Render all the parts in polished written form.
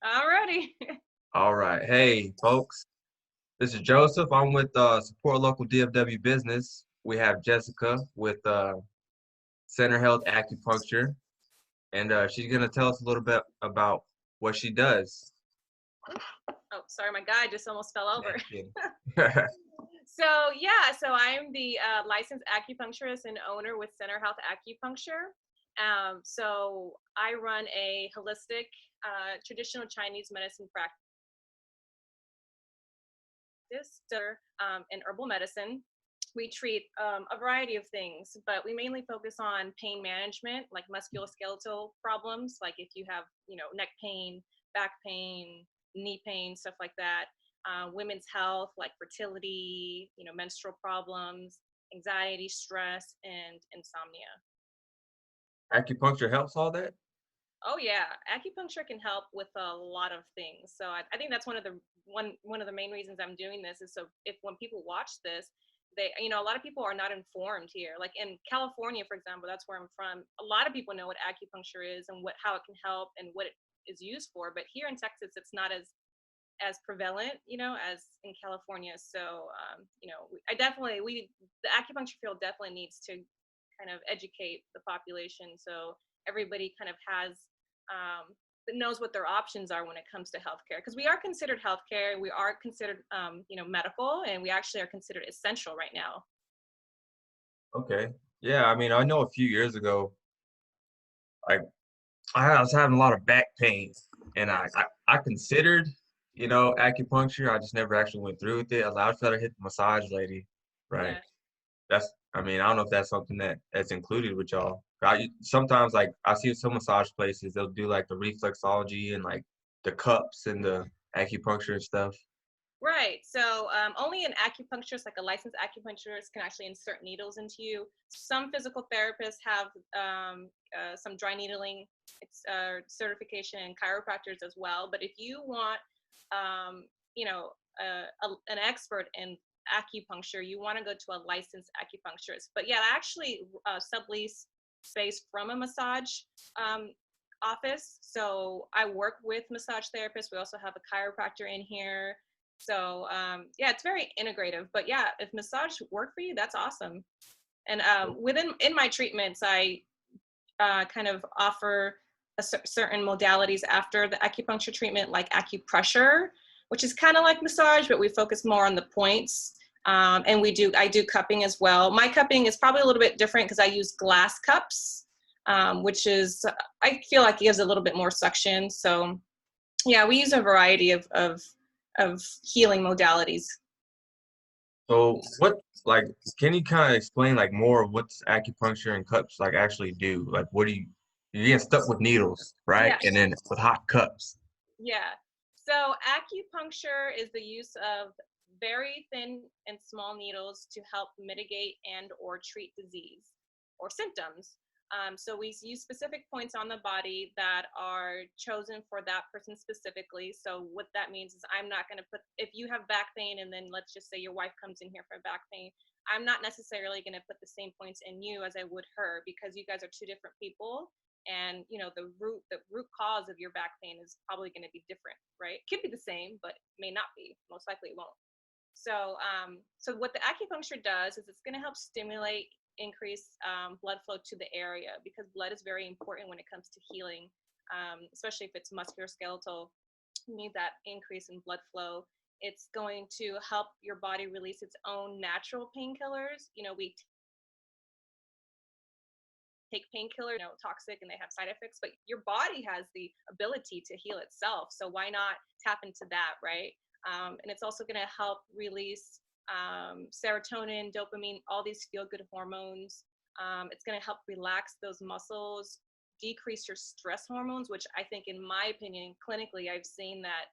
Alrighty. All right. Hey, folks. This is Joseph. I'm with Support Local DFW Business. We have Jessica with Center Health Acupuncture, and she's going to tell us a little bit about what she does. Oh, sorry, my guy just almost fell over. Just kidding. So I'm the licensed acupuncturist and owner with Center Health Acupuncture. So I run a holistic, traditional Chinese medicine practice, so, in herbal medicine. We treat a variety of things, but we mainly focus on pain management, like musculoskeletal problems, like if you have, neck pain, back pain, knee pain, stuff like that. Women's health, like fertility, menstrual problems, anxiety, stress, and insomnia. Acupuncture helps all that? Oh yeah, acupuncture can help with a lot of things. So I think that's one of the main reasons I'm doing this is so if when people watch this, they a lot of people are not informed here. Like in California, for example, that's where I'm from. A lot of people know what acupuncture is and how it can help and what it is used for. But here in Texas, it's not as prevalent, as in California. So I definitely the acupuncture field definitely needs to kind of educate the population so everybody kind of has knows what their options are when it comes to healthcare, because we are considered healthcare, we are considered medical, and we actually are considered essential right now. Okay. Yeah, I mean, I know a few years ago, like I was having a lot of back pain, and Yeah. I considered, acupuncture. I just never actually went through with it. I tried to hit the massage lady, right? Yeah. I mean, I don't know if that's something that's included with y'all. Sometimes, like, I see some massage places, they'll do like the reflexology and like the cups and the acupuncture and stuff. Right. So only an acupuncturist, like a licensed acupuncturist, can actually insert needles into you. Some physical therapists have some dry needling certification, and chiropractors as well. But if you want, um, an expert in acupuncture, you want to go to a licensed acupuncturist. But yeah, I actually sublease space from a massage um, office. So I work with massage therapists. We also have a chiropractor in here. So yeah, it's very integrative. But yeah, if massage work for you, that's awesome. And in my treatments, I kind of offer certain modalities after the acupuncture treatment, like acupressure, which is kind of like massage, but we focus more on the points. And I do cupping as well. My cupping is probably a little bit different because I use glass cups, which is I feel like it gives a little bit more suction. So yeah, we use a variety of healing modalities. So like, can you kind of explain like more of what acupuncture and cups like actually do? Like, you're getting stuck with needles, right? Yeah, And then with hot cups. yeah. So acupuncture is the use of very thin and small needles to help mitigate and or treat disease or symptoms. So we use specific points on the body that are chosen for that person specifically. So what that means is I'm not going to if you have back pain and then let's just say your wife comes in here for back pain, I'm not necessarily going to put the same points in you as I would her, because you guys are two different people, and the root cause of your back pain is probably going to be different, right? It could be the same, but may not be. Most likely it won't. So what the acupuncture does is it's going to help stimulate, increase blood flow to the area, because blood is very important when it comes to healing, especially if it's musculoskeletal. You need that increase in blood flow. It's going to help your body release its own natural painkillers. We take painkillers, toxic, and they have side effects, but your body has the ability to heal itself. So why not tap into that, right? And it's also going to help release serotonin, dopamine, all these feel good hormones. It's going to help relax those muscles, decrease your stress hormones, which I think, in my opinion, clinically, I've seen that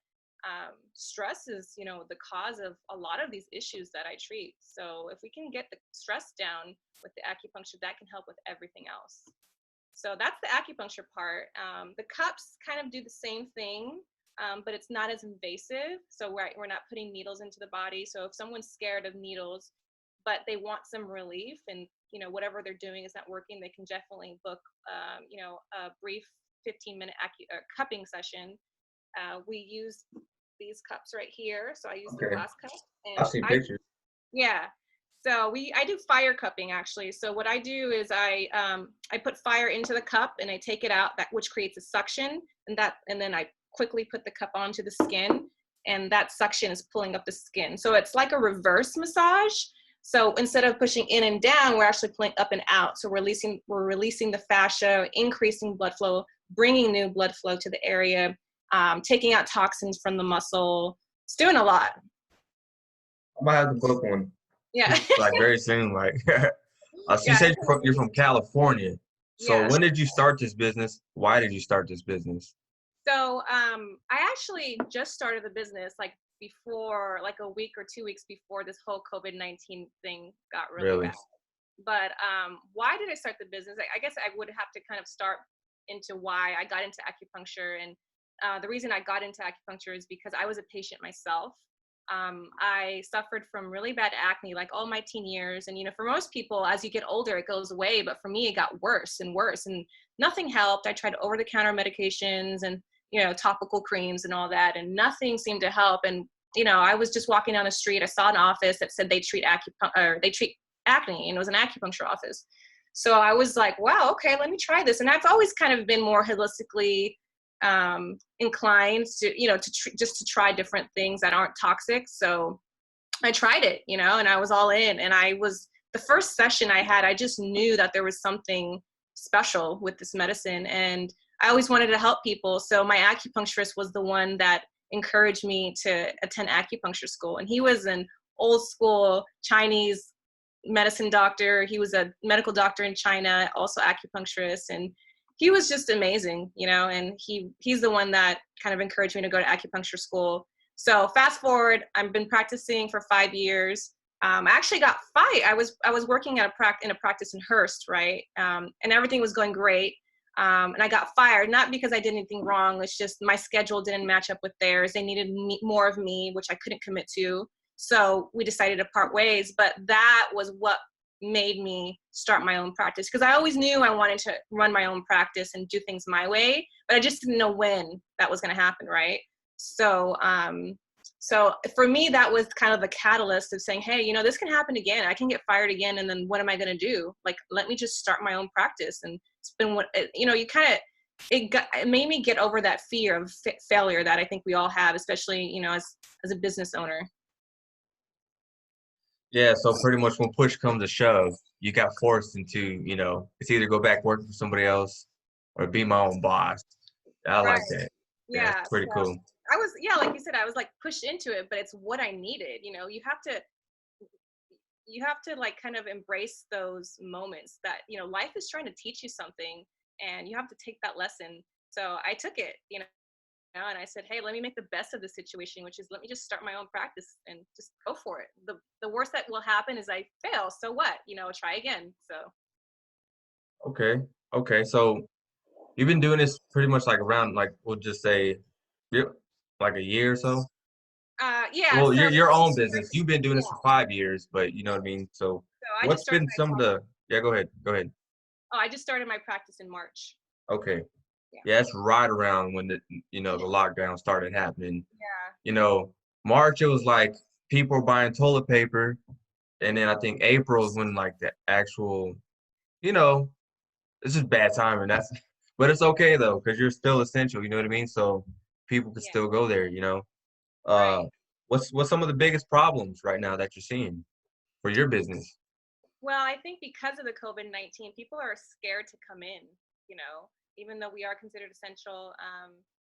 stress is, the cause of a lot of these issues that I treat. So if we can get the stress down with the acupuncture, that can help with everything else. So that's the acupuncture part. The cups kind of do the same thing, but it's not as invasive. So we're not putting needles into the body. So if someone's scared of needles, but they want some relief, and whatever they're doing is not working, they can definitely book a brief 15-minute cupping session. We use these cups right here. So I use the Okay. glass cup, I've and seen pictures. yeah. So I do fire cupping actually. So what I do is I put fire into the cup and I take it out, that which creates a suction, and then I quickly put the cup onto the skin, and that suction is pulling up the skin. So it's like a reverse massage. So instead of pushing in and down, we're actually pulling up and out. So we're releasing the fascia, increasing blood flow, bringing new blood flow to the area, taking out toxins from the muscle. It's doing a lot. I might have to book one Yeah. like very soon. Like, so you Yeah. said you're from California. So Yeah. when did you start this business? Why did you start this business? So I actually just started the business like before, like a week or 2 weeks before this whole COVID-19 thing got really Really? bad. But why did I start the business? I guess I would have to kind of start into why I got into acupuncture. And the reason I got into acupuncture is because I was a patient myself. I suffered from really bad acne like all my teen years. And, for most people, as you get older, it goes away. But for me, it got worse and worse. And nothing helped. I tried over the counter medications and, topical creams and all that. And nothing seemed to help. And, I was just walking down the street. I saw an office that said they treat acne, and it was an acupuncture office. So I was like, wow, okay, let me try this. And I've always kind of been more holistically inclined to, just to try different things that aren't toxic. So I tried it, and I was all in. And the first session I had, I just knew that there was something special with this medicine. And I always wanted to help people. So my acupuncturist was the one that encouraged me to attend acupuncture school. And he was an old school Chinese medicine doctor. He was a medical doctor in China, also acupuncturist. And he was just amazing, and he's the one that kind of encouraged me to go to acupuncture school. So fast forward, I've been practicing for 5 years. I actually got fired. I was working at in a practice in Hearst, right? And everything was going great. And I got fired, not because I did anything wrong. It's just my schedule didn't match up with theirs. They needed more of me, which I couldn't commit to. So we decided to part ways. But that was what made me start my own practice, because I always knew I wanted to run my own practice and do things my way, but I just didn't know when that was going to happen, right? So so for me, that was kind of the catalyst of saying, hey, this can happen again. I can get fired again, and then what am I going to do? Like, let me just start my own practice. And it's been you kind of it made me get over that fear of failure that I think we all have, especially as a business owner. Yeah, so pretty much when push comes to shove, you got forced into, it's either go back working for somebody else or be my own boss. I Right. like that. Yeah, Yeah. it's pretty So cool. I was, yeah, like you said, I was like pushed into it, but it's what I needed. You have to like kind of embrace those moments that, life is trying to teach you something, and you have to take that lesson. So I took it, and I said, hey, let me make the best of the situation, which is let me just start my own practice and just go for it. The worst that will happen is I fail. So what? Try again. So Okay. Okay. So you've been doing this pretty much like around, like, we'll just say, yep, like a year or so. yeah, Well, so your own business, you've been doing this yeah. for 5 years, but you know what I mean? So So I just what's started been some of the, yeah, go ahead. Go ahead. I just started my practice in March. Okay. Yeah. Yeah, it's right around when the lockdown started happening. Yeah. You know, March, it was like people were buying toilet paper. And then I think April is when like the actual, you know, it's just bad timing. But it's okay though, because you're still essential. You know what I mean? So people can Yeah. still go there. Right. Uh, what's some of the biggest problems right now that you're seeing for your business? Well, I think because of the COVID-19, people are scared to come in, even though we are considered essential.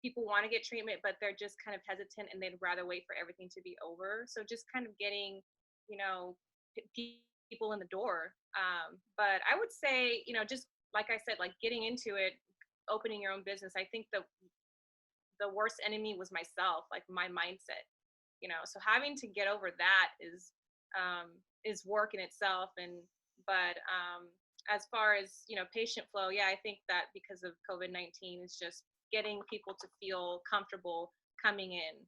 People want to get treatment, but they're just kind of hesitant, and they'd rather wait for everything to be over. So just kind of getting, people in the door. But I would say, just like I said, like getting into it, opening your own business. I think the worst enemy was myself, like my mindset. So having to get over that is work in itself. But as far as patient flow, yeah, I think that because of COVID-19, is just getting people to feel comfortable coming in.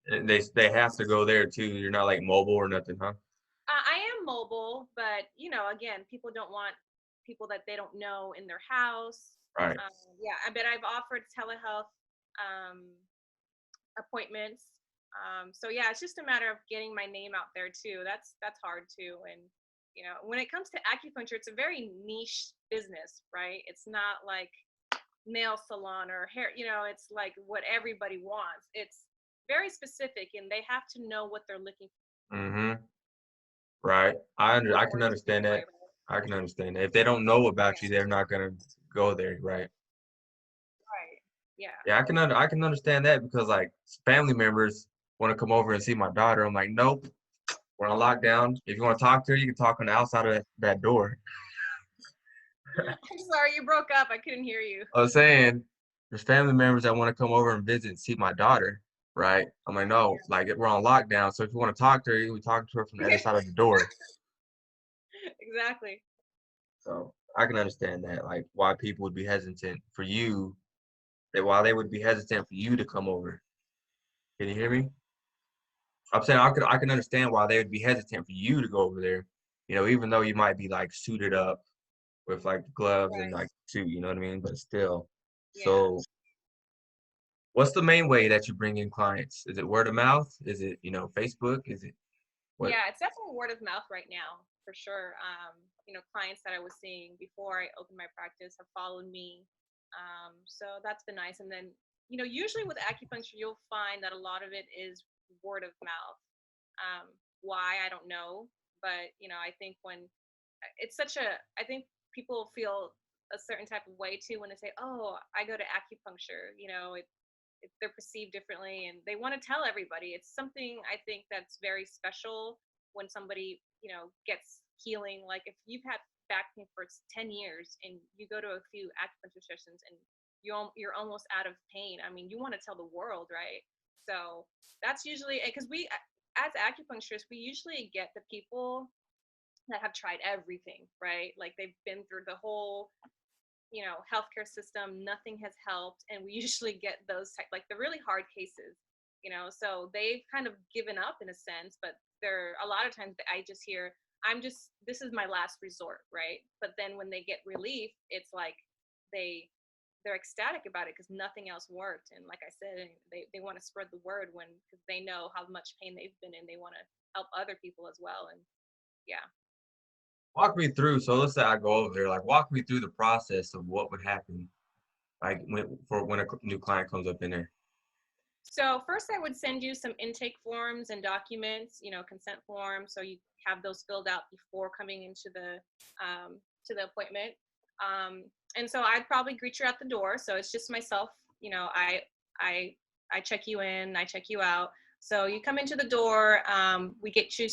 And they have to go there too. You're not like mobile or nothing, huh? I am mobile, but again, people don't want people that they don't know in their house. Right. Yeah, but I've offered telehealth appointments. So yeah, it's just a matter of getting my name out there too. That's hard too. And you know, when it comes to acupuncture, it's a very niche business, right? It's not like nail salon or hair, you know, it's like what everybody wants. It's very specific, and they have to know what they're looking Mm-hmm. Right. I can for to be understand the that. right role. I can understand that. If they don't know about you, Yeah, they're not gonna go there, right? right. Yeah. Yeah, I can understand that because like family members want to come over and see my daughter. I'm like, nope, we're on lockdown. If you want to talk to her, you can talk on the outside of that door. I'm sorry, you broke up. I couldn't hear you. I was saying there's family members that want to come over and visit and see my daughter, right? I'm like, no, like we're on lockdown. So if you want to talk to her, you can talk to her from the other Yeah. side of the door. Exactly. So I can understand that, like why people would be hesitant for you, that why they would be hesitant for you to come over. Can you hear me? I'm saying I can understand why they would be hesitant for you to go over there. You know, even though you might be like suited up with like gloves and Right. like suit, you know what I mean? But still. Yeah. So what's the main way that you bring in clients? Is it word of mouth? Is it, you know, Facebook? Is it what? Yeah, it's definitely word of mouth right now, for sure. You know, clients that I was seeing before I opened my practice have followed me. So that's been nice. And then, you know, usually with acupuncture, you'll find that a lot of it is word of mouth. Why, I don't know. But, you know, I think when it's such a, I think people feel a certain type of way too when they say, oh, I go to acupuncture, you know, they're perceived differently, and they want to tell everybody. It's something I think that's very special when somebody, you know, gets healing. Like if you've had back pain for 10 years and you go to a few acupuncture sessions and you're almost out of pain, I mean, you want to tell the world, right? So that's usually because we, as acupuncturists, we usually get the people that have tried everything, right? Like they've been through the whole, you know, healthcare system, nothing has helped, and we usually get those type, like the really hard cases, you know. So they've kind of given up in a sense, but there a lot of times that I just hear, this is my last resort, right? But then when they get relief, it's like they're ecstatic about it because nothing else worked. And like I said, they want to spread the word when, because they know how much pain they've been in. They want to help other people as well. And yeah. Walk me through. So let's say I go over there, like walk me through the process of what would happen, like when a new client comes up in there. So first I would send you some intake forms and documents, you know, consent forms. So you have those filled out before coming into to the appointment. Um, and so I'd probably greet you at the door. So it's just myself, you know, I, I check you in, I check you out. So you come into the door, we get you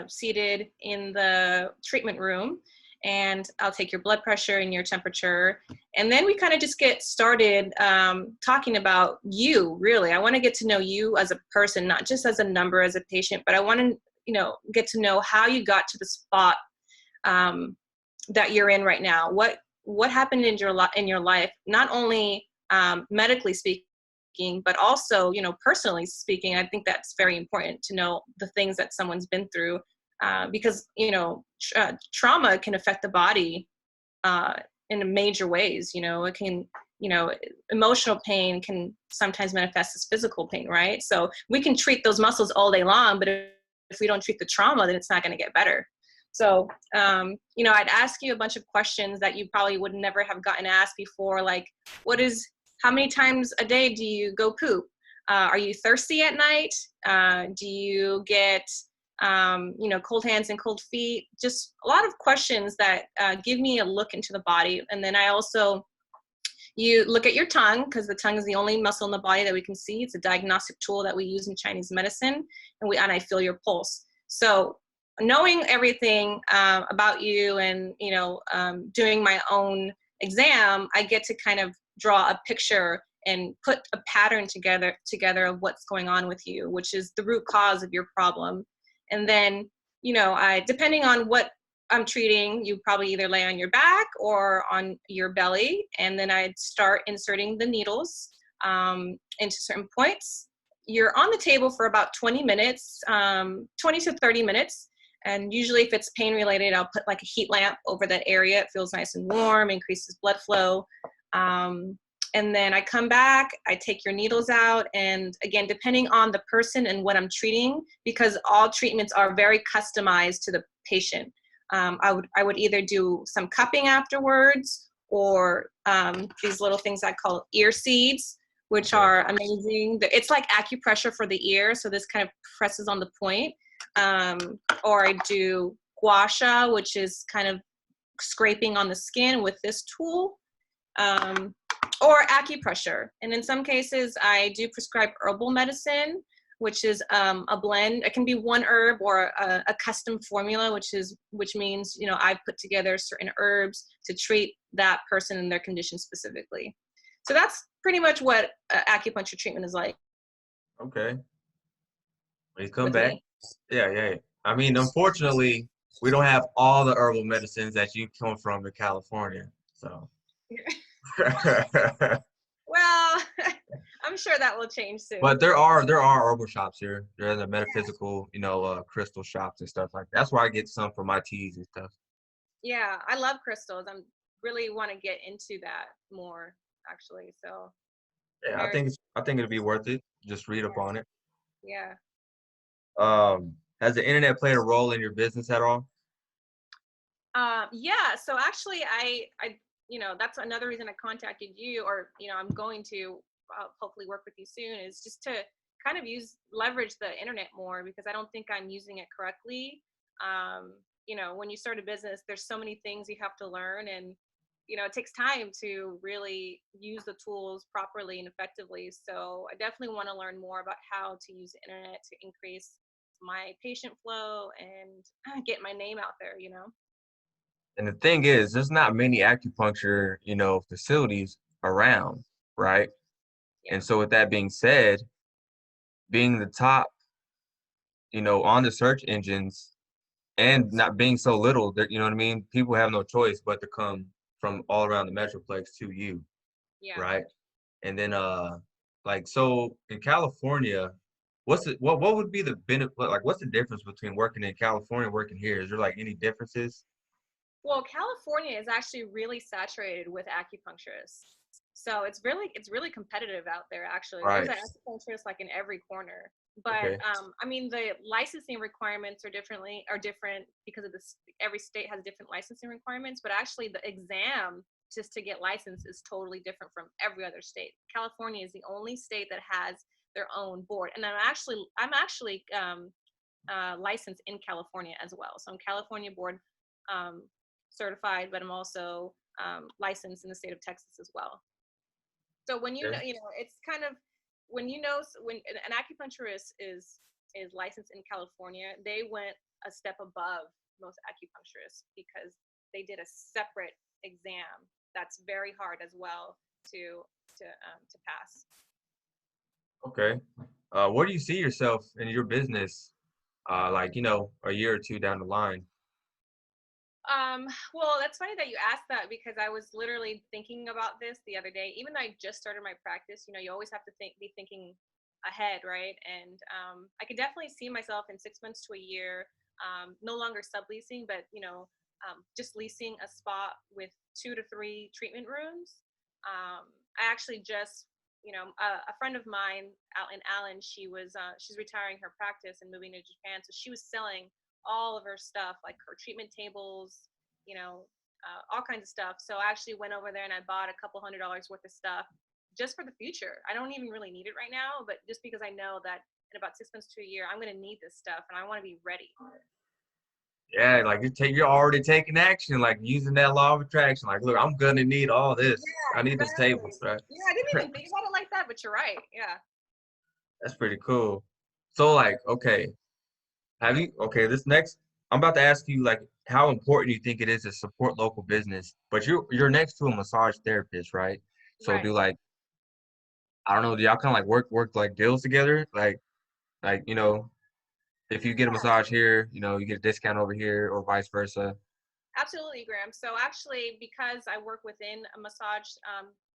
seated in the treatment room, and I'll take your blood pressure and your temperature. And then we kind of just get started talking about you, really. I want to get to know you as a person, not just as a number, as a patient, but I want to, you know, get to know how you got to the spot that you're in right now. What happened in your life, not only medically speaking, but also, you know, personally speaking. I think that's very important to know the things that someone's been through, because, you know, trauma can affect the body in major ways. You know, it can, you know, emotional pain can sometimes manifest as physical pain, right? So we can treat those muscles all day long, but if we don't treat the trauma, then it's not going to get better. So, you know, I'd ask you a bunch of questions that you probably would never have gotten asked before, like, how many times a day do you go poop? Are you thirsty at night? Do you get, you know, cold hands and cold feet? Just a lot of questions that give me a look into the body. And then you look at your tongue, because the tongue is the only muscle in the body that we can see. It's a diagnostic tool that we use in Chinese medicine, and I feel your pulse. So knowing everything about you, and, you know, doing my own exam, I get to kind of draw a picture and put a pattern together of what's going on with you, which is the root cause of your problem. And then, you know, depending on what I'm treating, you probably either lay on your back or on your belly, and then I'd start inserting the needles into certain points. You're on the table for about 20 minutes, 20 to 30 minutes. And usually if it's pain related, I'll put like a heat lamp over that area. It feels nice and warm, increases blood flow. and then I come back, I take your needles out, and again, depending on the person and what I'm treating, because all treatments are very customized to the patient. I would either do some cupping afterwards, or these little things I call ear seeds, which are amazing. It's like acupressure for the ear, so this kind of presses on the point. Or I do gua sha, which is kind of scraping on the skin with this tool, or acupressure. And in some cases, I do prescribe herbal medicine, which is a blend. It can be one herb or a custom formula, which means, you know, I put together certain herbs to treat that person and their condition specifically. So that's pretty much what acupuncture treatment is like Okay. When you come with back. me. Yeah, yeah. I mean, unfortunately, we don't have all the herbal medicines that you come from in California. So. Well, I'm sure that will change But soon. there are herbal shops here. There are the Yeah. metaphysical, crystal shops and stuff like that. That's where I get some for my teas and stuff. Yeah, I love crystals. I'm really want to get into that more, actually. So Yeah, I very, think it'll be worth it. Just read up on it. yeah. Has the internet played a role in your business at all? Yeah, so actually you know, that's another reason I contacted you, or, you know, I'm going to hopefully work with you soon, is just to kind of leverage the internet more, because I don't think I'm using it correctly. You know, when you start a business, there's so many things you have to learn, and, you know, it takes time to really use the tools properly and effectively. So I definitely want to learn more about how to use the internet to increase my patient flow and get my name out there, you know? And the thing is, there's not many acupuncture, facilities around, right? Yeah. And so with that being said, being the top, on the search engines and not being so little that, you know what I mean? People have no choice but to come from all around the Metroplex to you, Yeah. right? And then like so in California, what would be the benefit, like what's the difference between working in California and working here? Is there like any differences? Well, California is actually really saturated with acupuncturists. So it's really competitive out there, actually. There's Right. an acupuncturist like in every corner. But Okay. I mean, the licensing requirements are different because of this. Every state has different licensing requirements, but actually the exam just to get licensed is totally different from every other state. California is the only state that has their own board, and I'm actually licensed in California as well. So I'm California board um, certified, but I'm also licensed in the state of Texas as well. So when you know, Okay. it's kind of when an acupuncturist is licensed in California, they went a step above most acupuncturists because they did a separate exam that's very hard as well to pass. Okay. Where do you see yourself in your business, like, a year or two down the line? Well, that's funny that you asked that, because I was literally thinking about this the other day. Even though I just started my practice, you know, you always have to be thinking ahead, right? And I could definitely see myself in 6 months to a year, no longer subleasing, but, just leasing a spot with 2 to 3 treatment rooms. I actually just, a friend of mine out in Allen, she's retiring her practice and moving to Japan, so she was selling all of her stuff, like her treatment tables, all kinds of stuff. So I actually went over there and I bought a couple $100s worth of stuff just for the future. I don't even really need it right now, but just because I know that in about 6 months to a year, I'm going to need this stuff and I want to be ready. Yeah, like you're already taking action, like using that law of attraction. Like, look, I'm gonna need all this. I Yeah, need this table, exactly. right? Yeah, I didn't even think about it like that, but you're right. Yeah. That's pretty cool. So, like, okay, okay, this next, I'm about to ask you, like, how important you think it is to support local business, but you're next to a massage therapist, right? So Right. do like, I don't know, do y'all kind of like work like deals together? Like, if you get a massage here, you get a discount over here or vice versa. Absolutely, Graham. So actually, because I work within a massage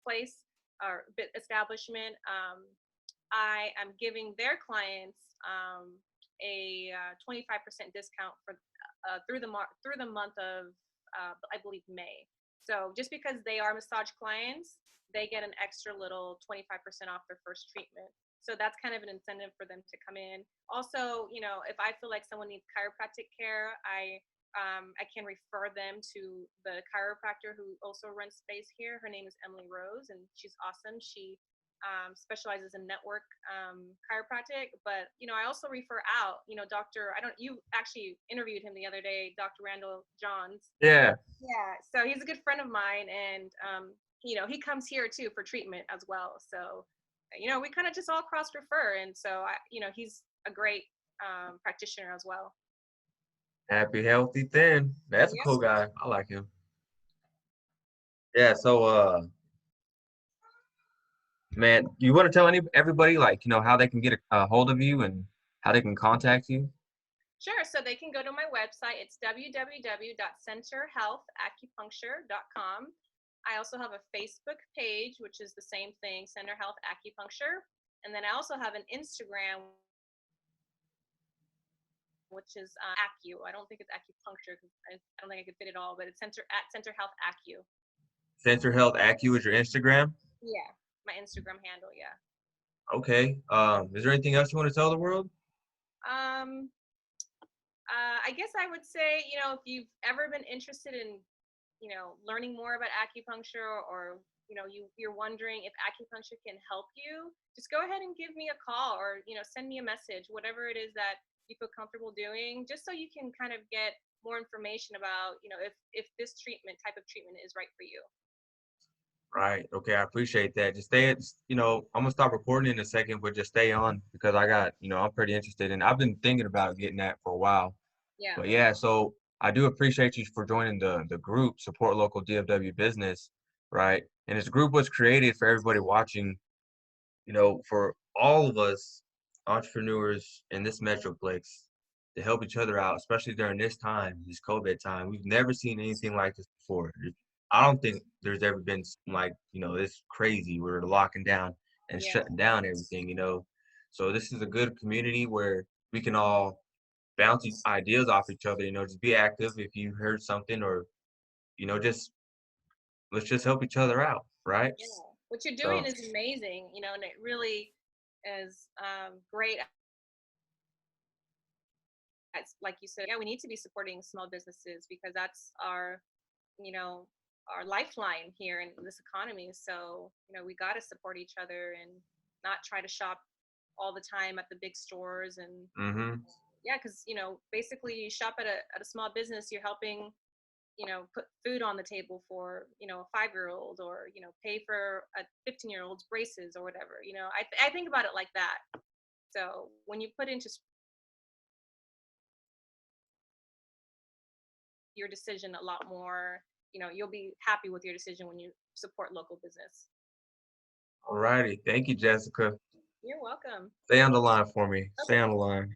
place or establishment, I am giving their clients a 25% discount for through the month of I believe May. So just because they are massage clients, they get an extra little 25% off their first treatment. So that's kind of an incentive for them to come in. Also, if I feel like someone needs chiropractic care, I can refer them to the chiropractor who also rents space here. Her name is Emily Rose, and she's awesome. She specializes in network chiropractic, but I also refer out. Doctor. I don't. You actually interviewed him the other day, Dr. Randall Johns. Yeah. Yeah. So he's a good friend of mine, and he comes here too for treatment as well. So we kind of just all cross refer, and so he's a great practitioner as well. Happy, healthy, thin. That's a Yep. cool guy. I like him. Yeah. So, man, you want to tell everybody like how they can get a hold of you and how they can contact you? Sure. So they can go to my website. It's www.centerhealthacupuncture.com. I also have a Facebook page, which is the same thing, Center Health Acupuncture. And then I also have an Instagram, which is Acu. I don't think it's acupuncture because I don't think I could fit it all, but it's Center Health Acu. Center Health Acu is your Instagram? Yeah, my Instagram handle. Yeah. Okay. Is there anything else you want to tell the world? Um, I guess I would say, if you've ever been interested in, learning more about acupuncture, or you're wondering if acupuncture can help you, just go ahead and give me a call, or send me a message, whatever it is that you feel comfortable doing, just so you can kind of get more information about if this type of treatment is right for you. Right. Okay. I appreciate that. Just stay at, I'm gonna stop recording in a second, but just stay on because I got, I'm pretty interested and I've been thinking about getting that for a while. Yeah. But yeah, so I do appreciate you for joining the group, Support Local DFW Business, right? And this group was created for everybody watching, for all of us entrepreneurs in this metroplex to help each other out, especially during this time, this COVID time. We've never seen anything like this before. I don't think there's ever been something like, this crazy. We're locking down and Yeah. shutting down everything. So this is a good community where we can all bounce ideas off each other, just be active if you heard something or, just let's just help each other out, right? Yeah. What you're doing So, is amazing, and it really is great. It's like you said, yeah, we need to be supporting small businesses because that's you know, our lifeline here in this economy. So, we got to support each other and not try to shop all the time at the big stores. And mm-hmm. yeah, because, basically you shop at a small business, you're helping, put food on the table for, a 5-year-old, or, pay for a 15-year-old's braces or whatever. I think about it like that. So when you put into your decision a lot more, you'll be happy with your decision when you support local business. All righty. Thank you, Jessica. You're welcome. Stay on the line for me. Stay Okay. on the line.